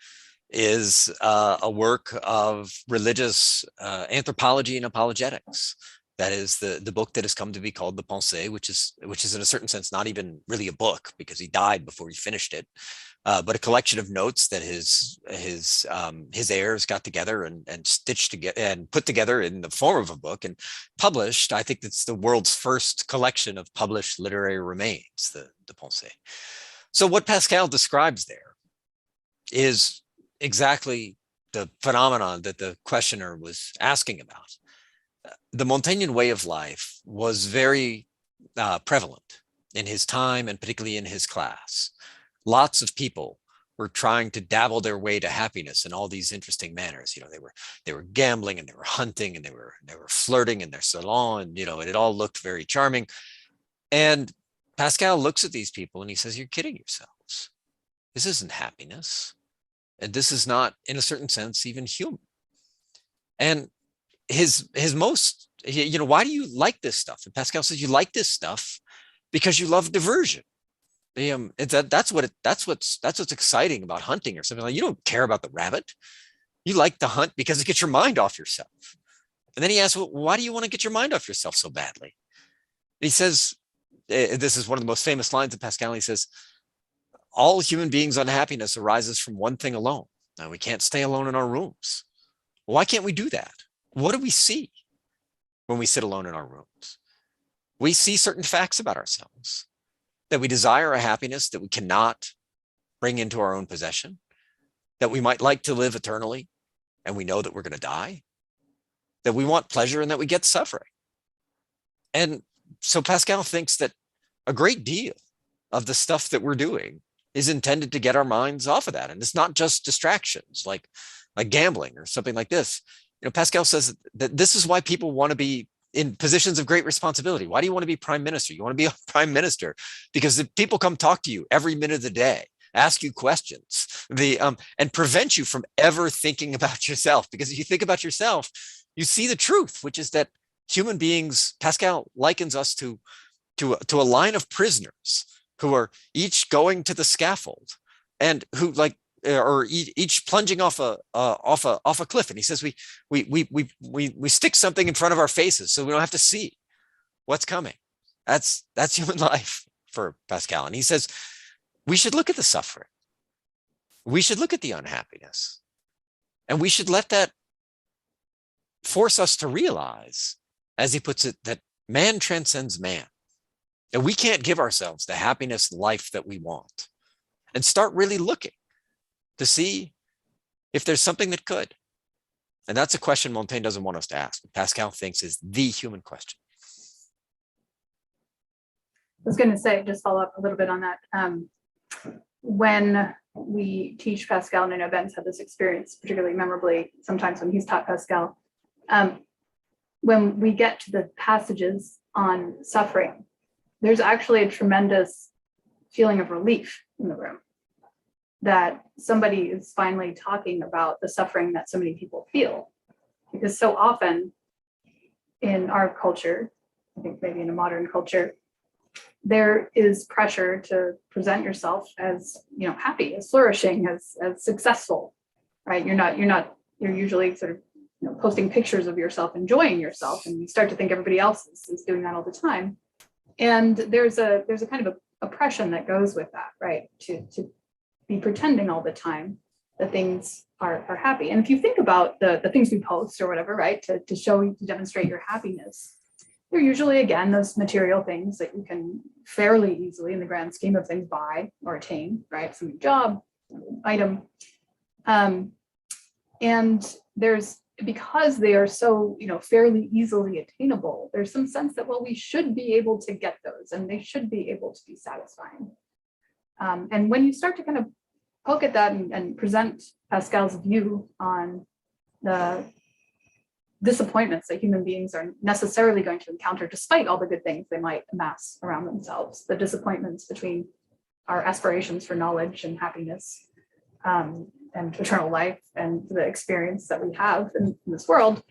is a work of religious anthropology and apologetics. That is the book that has come to be called the Pensée, which is in a certain sense not even really a book because he died before he finished it, but a collection of notes that his heirs got together and stitched together and put together in the form of a book and published. I think it's the world's first collection of published literary remains, the Pensée. So what Pascal describes there is exactly the phenomenon that the questioner was asking about. The Montaignian way of life was very prevalent in his time and particularly in his class. Lots of people were trying to dabble their way to happiness in all these interesting manners. They were gambling and they were hunting and they were flirting in their salon, and and it all looked very charming. And Pascal looks at these people and he says, "You're kidding yourselves. This isn't happiness, and this is not, in a certain sense, even human." And his most, why do you like this stuff? And Pascal says, "You like this stuff because you love diversion. That's what's exciting about hunting or something. Like, you don't care about the rabbit. You like to hunt because it gets your mind off yourself. And then he asks, well, why do you want to get your mind off yourself so badly? And he says, this is one of the most famous lines of Pascal. He says, all human beings' unhappiness arises from one thing alone. Now, we can't stay alone in our rooms. Why can't we do that? What do we see when we sit alone in our rooms? We see certain facts about ourselves, that we desire a happiness that we cannot bring into our own possession, that we might like to live eternally, and we know that we're going to die, that we want pleasure and that we get suffering. And so Pascal thinks that a great deal of the stuff that we're doing is intended to get our minds off of that. And it's not just distractions like gambling or something like this. Pascal says that this is why people want to be in positions of great responsibility. Why do you want to be prime minister? You want to be a prime minister because if people come talk to you every minute of the day, ask you questions, and prevent you from ever thinking about yourself. Because if you think about yourself, you see the truth, which is that human beings, Pascal likens us to a line of prisoners who are each going to the scaffold and who or each plunging off a cliff. And he says we stick something in front of our faces so we don't have to see what's coming. That's human life for Pascal. And he says we should look at the suffering. We should look at the unhappiness. And we should let that force us to realize, as he puts it, that man transcends man. And we can't give ourselves the happiness life that we want. And start really looking to see if there's something that could. And that's a question Montaigne doesn't want us to ask, but Pascal thinks is the human question. I was going to say, just follow up a little bit on that. When we teach Pascal, and I know Ben's had this experience particularly memorably sometimes when he's taught Pascal, when we get to the passages on suffering, there's actually a tremendous feeling of relief in the room that somebody is finally talking about the suffering that so many people feel. Because so often in our culture, I think maybe in a modern culture, there is pressure to present yourself as, happy, as flourishing, as successful, right? You're usually sort of posting pictures of yourself, enjoying yourself, and you start to think everybody else is doing that all the time. And there's a kind of oppression that goes with that, right? To be pretending all the time that things are happy. And if you think about the things we post or whatever, right, to show, to demonstrate your happiness, they're usually, again, those material things that you can fairly easily, in the grand scheme of things, buy or attain, right? Some job, item. And because they are so, fairly easily attainable, there's some sense that, well, we should be able to get those and they should be able to be satisfying. And when you start to kind of poke at that and present Pascal's view on the disappointments that human beings are necessarily going to encounter, despite all the good things they might amass around themselves, the disappointments between our aspirations for knowledge and happiness, and eternal life and the experience that we have in this world,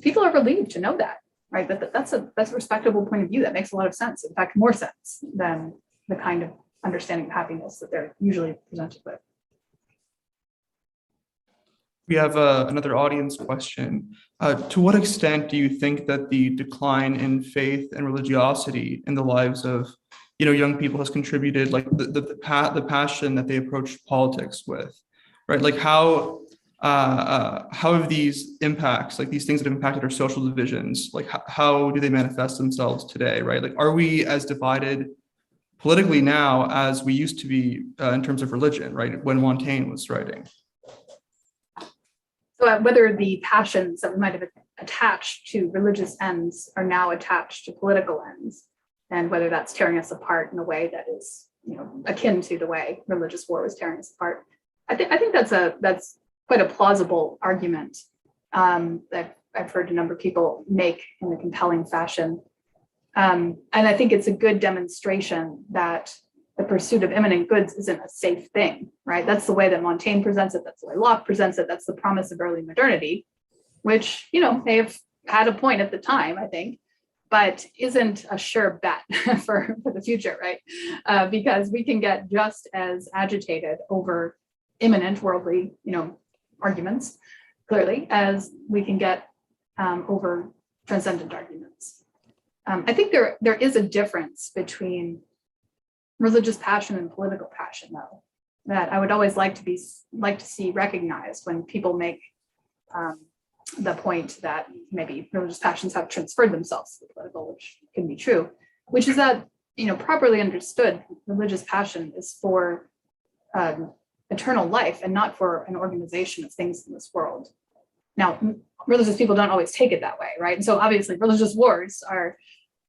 people are relieved to know that, right? That's a respectable point of view that makes a lot of sense. In fact, more sense than the kind of understanding of happiness that they're usually presented with. We have another audience question. To what extent do you think that the decline in faith and religiosity in the lives of young people has contributed, like the passion that they approach politics with, right? Like how have these impacts, like these things that have impacted our social divisions, like how do they manifest themselves today, right? Like, are we as divided politically now as we used to be in terms of religion, right? When Montaigne was writing. So whether the passions that we might have attached to religious ends are now attached to political ends, and whether that's tearing us apart in a way that is, akin to the way religious war was tearing us apart. I think that's quite a plausible argument that I've heard a number of people make in a compelling fashion. And I think it's a good demonstration that the pursuit of imminent goods isn't a safe thing, right? That's the way that Montaigne presents it. That's the way Locke presents it. That's the promise of early modernity, which, may have had a point at the time, I think, but isn't a sure bet for the future, right? Because we can get just as agitated over imminent worldly, arguments, clearly, as we can get over transcendent arguments. I think there is a difference between religious passion and political passion, though, that I would always like to see recognized when people make the point that maybe religious passions have transferred themselves to the political, which can be true, which is that, properly understood, religious passion is for eternal life and not for an organization of things in this world. Now, religious people don't always take it that way, right? And so obviously religious wars are,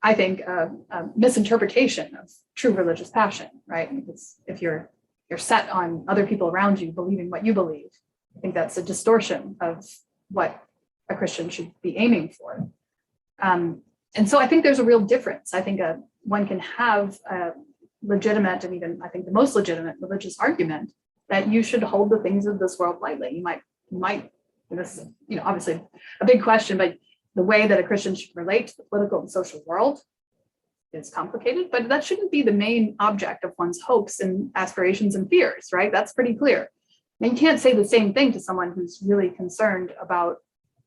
I think, a misinterpretation of true religious passion, right? Because if you're set on other people around you believing what you believe, I think that's a distortion of what a Christian should be aiming for. And so I think there's a real difference. I think one can have a legitimate, and even I think the most legitimate religious argument that you should hold the things of this world lightly. You might, and this is, obviously a big question, but the way that a Christian should relate to the political and social world is complicated, but that shouldn't be the main object of one's hopes and aspirations and fears, right? That's pretty clear. And you can't say the same thing to someone who's really concerned about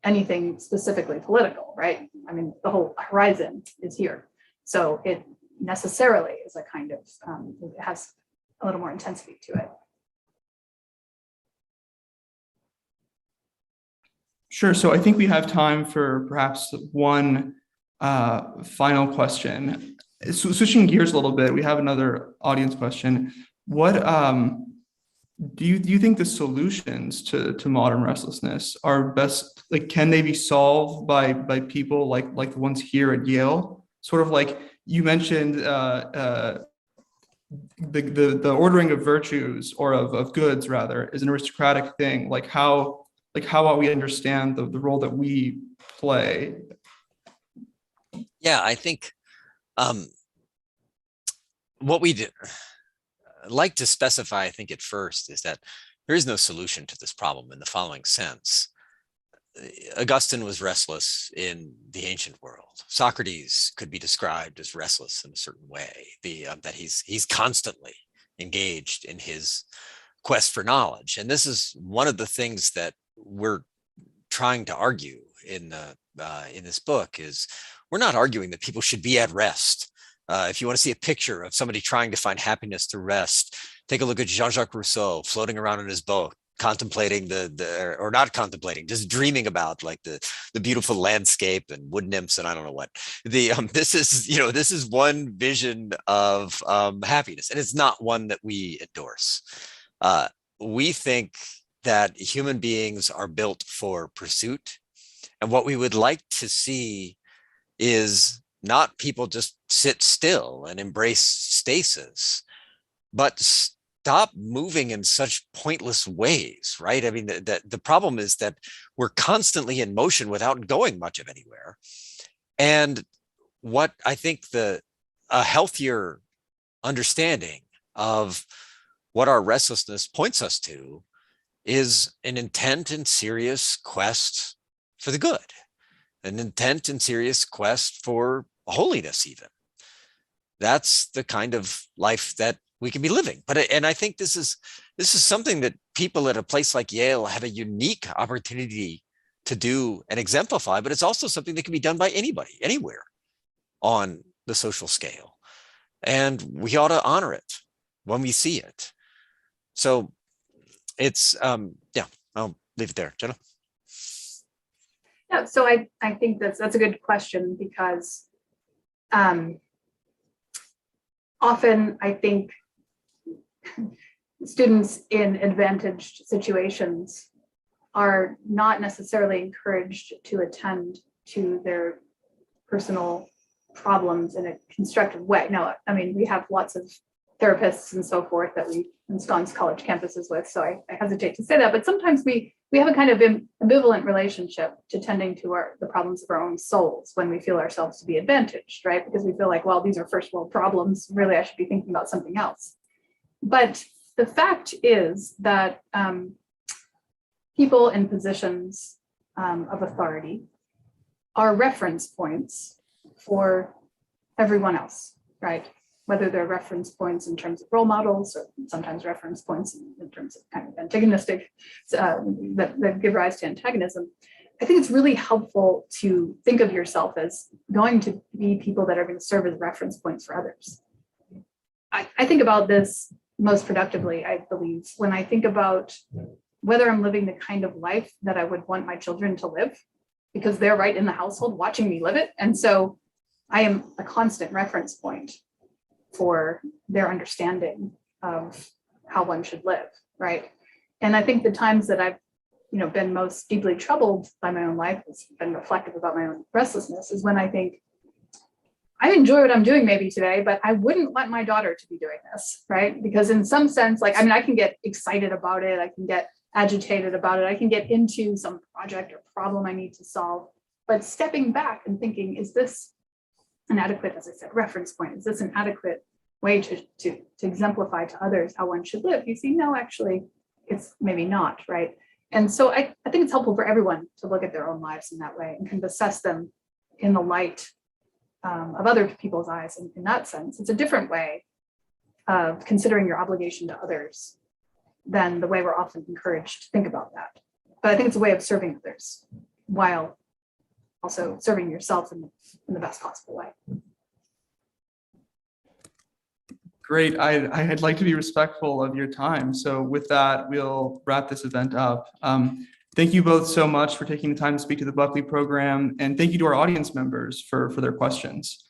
anything specifically political, right? I mean, the whole horizon is here. So it necessarily is a kind of, it has a little more intensity to it. Sure. So I think we have time for perhaps one final question. So switching gears a little bit, we have another audience question. What do you think the solutions to modern restlessness are best? Like, can they be solved by people like the ones here at Yale? Sort of like you mentioned, the ordering of virtues or of goods rather is an aristocratic thing. How about we understand the role that we play? Yeah, I think what we'd like to specify, I think at first, is that there is no solution to this problem in the following sense. Augustine was restless in the ancient world. Socrates could be described as restless in a certain way, that he's constantly engaged in his quest for knowledge. And this is one of the things that we're trying to argue in this book. Is we're not arguing that people should be at rest. If you want to see a picture of somebody trying to find happiness through rest, take a look at Jean-Jacques Rousseau floating around in his boat, contemplating or not contemplating, just dreaming about like the beautiful landscape and wood nymphs and I don't know what. This is one vision of happiness, and it's not one that we endorse. We think that human beings are built for pursuit, and what we would like to see is not people just sit still and embrace stasis, but stop moving in such pointless ways, right? I mean, the problem is that we're constantly in motion without going much of anywhere. And what I think a healthier understanding of what our restlessness points us to is an intent and serious quest for the good, an intent and serious quest for holiness even. That's the kind of life that we can be living. And I think this is something that people at a place like Yale have a unique opportunity to do and exemplify, but it's also something that can be done by anybody, anywhere on the social scale. And we ought to honor it when we see it. So it's, I'll leave it there. Jenna? Yeah, so I think that's a good question, because often I think students in advantaged situations are not necessarily encouraged to attend to their personal problems in a constructive way. Now, I mean, we have lots of therapists and so forth that we ensconce college campuses with, so I hesitate to say that, but sometimes we have a kind of ambivalent relationship to tending to the problems of our own souls when we feel ourselves to be advantaged, right? Because we feel like, well, these are first world problems, really I should be thinking about something else. But the fact is that people in positions of authority are reference points for everyone else, right? whether they're reference points in terms of role models or sometimes reference points in terms of kind of antagonistic that give rise to antagonism. I think it's really helpful to think of yourself as going to be people that are going to serve as reference points for others. I think about this most productively, I believe, when I think about whether I'm living the kind of life that I would want my children to live, because they're right in the household watching me live it. And so I am a constant reference point for their understanding of how one should live, right? And I think the times that I've been most deeply troubled by my own life, has been reflective about my own restlessness, is when I think, I enjoy what I'm doing maybe today, but I wouldn't want my daughter to be doing this, right? Because in some sense, I can get excited about it. I can get agitated about it. I can get into some project or problem I need to solve. But stepping back and thinking, is this an adequate, as I said, reference point? Is this an adequate way to exemplify to others how one should live? You see, no, actually, it's maybe not, right? And so I think it's helpful for everyone to look at their own lives in that way and kind of assess them in the light of other people's eyes. And in that sense, it's a different way of considering your obligation to others than the way we're often encouraged to think about that. But I think it's a way of serving others while also serving yourself in the best possible way. Great. I'd like to be respectful of your time. So with that, we'll wrap this event up. Thank you both so much for taking the time to speak to the Buckley program, and thank you to our audience members for their questions.